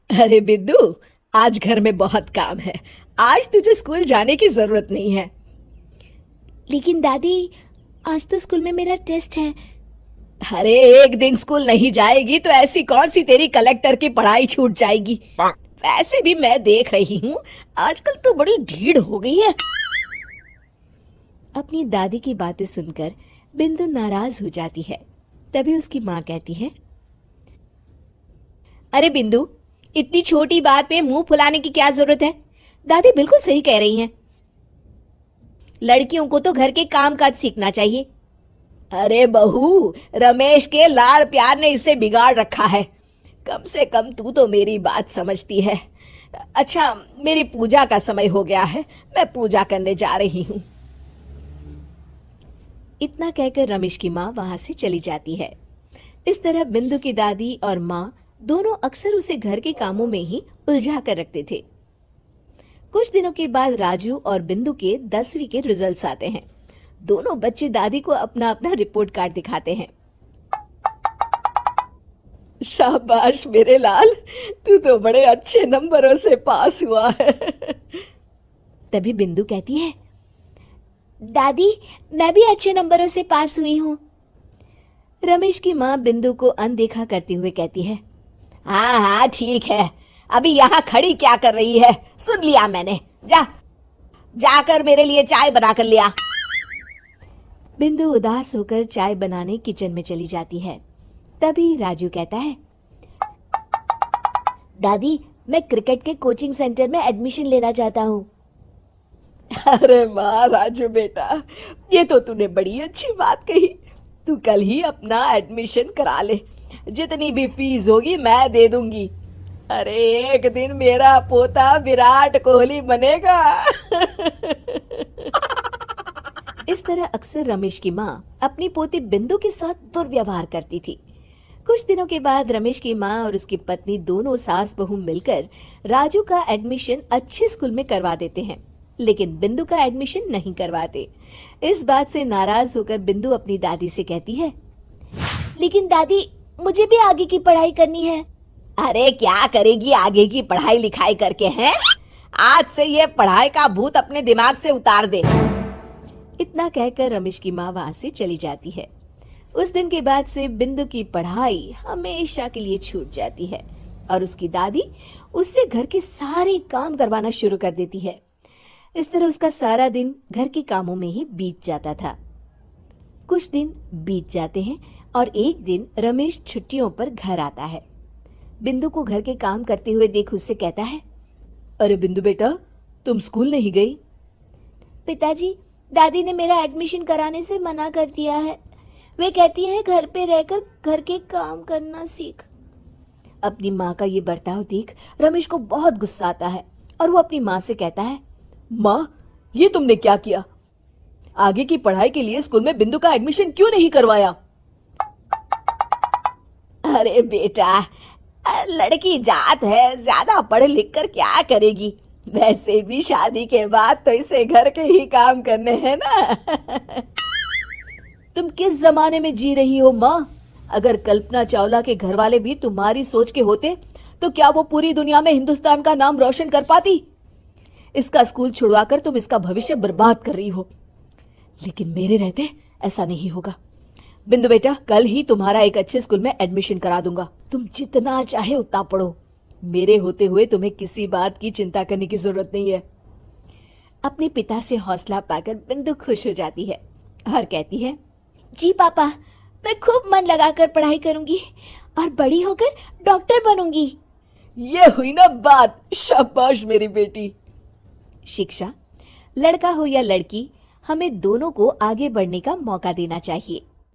अरे बिंदु, आज घर में बहुत काम है। आज तुझे स्कूल जाने की जरूरत नहीं है। लेकिन दादी, आज तो स्कूल में मेरा टेस्ट है। अरे एक दिन स्कूल नहीं जाएगी तो ऐसी कौन सी तेरी कलेक्टर की पढ़ाई छूट जाएगी। वैसे भी मैं देख रही हूँ आजकल तो बड़ी ढीठ हो गई है। अपनी दादी की बातें सुनकर बिंदु नाराज हो जाती है। तभी उसकी माँ कहती है, अरे बिंदु, इतनी छोटी बात पे मुंह फुलाने की क्या जरूरत है। दादी बिल्कुल सही कह रही हैं। लड़कियों को तो घर के काम काज सीखना चाहिए। अरे बहू, रमेश के लाड़ प्यार ने इसे बिगाड़ रखा है। कम से कम तू तो मेरी बात समझती है। अच्छा, मेरी पूजा का समय हो गया है, मैं पूजा करने जा रही हूँ। इतना कहकर रमेश की माँ वहां से चली जाती है। इस तरह बिंदु की दादी और माँ दोनों अक्सर उसे घर के कामों में ही उलझा कर रखते थे। कुछ दिनों के बाद राजू और बिंदु के 10वीं के रिजल्ट्स आते हैं। दोनों बच्चे दादी को अपना अपना रिपोर्ट कार्ड दिखाते हैं। शाबाश मेरे लाल, तू तो बड़े अच्छे नंबरों से पास हुआ है। तभी बिंदु कहती है, दादी, मैं भी अच्छे नंबरों से पास हुई हूँ। रमेश की माँ बिंदु को अनदेखा करते हुए कहती है, हाँ हाँ ठीक है, अभी यहाँ खड़ी क्या कर रही है, सुन लिया मैंने। जाकर मेरे लिए चाय बना कर लिया। बिंदु उदास होकर चाय बनाने किचन में चली जाती है। तभी राजू कहता है, दादी, मैं क्रिकेट के कोचिंग सेंटर में एडमिशन लेना चाहता हूँ। अरे वाह राजू बेटा, ये तो तूने बड़ी अच्छी बात कही। तू कल ही अपना एडमिशन करा ले, जितनी भी फीस होगी मैं दे दूंगी। अरे एक दिन मेरा पोता विराट कोहली बनेगा। इस तरह अक्सर रमेश की माँ अपनी पोती बिंदु के साथ दुर्व्यवहार करती थी। कुछ दिनों के बाद रमेश की माँ और उसकी पत्नी दोनों सास बहू मिलकर राजू का एडमिशन अच्छे स्कूल में करवा देते हैं, लेकिन बिंदु का एडमिशन नहीं करवाते। इस बात से नाराज होकर बिंदु अपनी दादी से कहती है, लेकिन दादी, मुझे भी आगे की पढ़ाई करनी है। अरे क्या करेगी आगे की पढ़ाई लिखाई करके, हैं? आज से ये पढ़ाई का भूत अपने दिमाग से उतार दे। इतना कहकर रमेश की माँ वहां से चली जाती है। उस दिन के बाद से बिंदु की पढ़ाई हमेशा के लिए छूट जाती है और उसकी दादी उससे घर के सारे काम करवाना शुरू कर देती है। इस तरह उसका सारा दिन घर के कामों में ही बीत जाता था। कुछ दिन बीत जाते हैं और एक दिन रमेश छुट्टियों पर घर आता है। बिंदु को घर के काम करते हुए देख उससे कहता है, अरे बिंदु बेटा, तुम स्कूल नहीं गई? पिताजी, दादी ने मेरा एडमिशन कराने से मना कर दिया है। वे कहती हैं घर पे रहकर घर के काम करना सीख। अपनी माँ का ये बर्ताव देख रमेश को बहुत गुस्सा आता है और वो अपनी माँ से कहता है, माँ, ये तुमने क्या किया? आगे की पढ़ाई के लिए स्कूल में बिंदु का एडमिशन क्यों नहीं करवाया? अरे बेटा, लड़की जात है, ज्यादा पढ़ लिख कर क्या करेगी। वैसे भी शादी के बाद तो इसे घर के ही काम करने हैं ना। तुम किस जमाने में जी रही हो माँ? अगर कल्पना चावला के घर वाले भी तुम्हारी सोच के होते तो क्या वो पूरी दुनिया में हिंदुस्तान का नाम रोशन कर पाती? इसका स्कूल छुड़वाकर तुम इसका भविष्य बर्बाद कर रही हो, लेकिन मेरे रहते ऐसा नहीं होगा। बिंदु बेटा, कल ही तुम्हारा एक अच्छे स्कूल में एडमिशन करा दूंगा। तुम जितना चाहे उतना पढ़ो। मेरे होते हुए तुम्हें किसी बात की चिंता करने की जरूरत नहीं है। अपने पिता से हौसला पाकर बिंदु खुश हो जाती है और कहती है, जी पापा, मैं खूब मन लगाकर पढ़ाई करूंगी और बड़ी होकर डॉक्टर बनूंगी। ये हुई ना बात, शाबाश मेरी बेटी। शिक्षा, लड़का हो या लड़की, हमें दोनों को आगे बढ़ने का मौका देना चाहिए।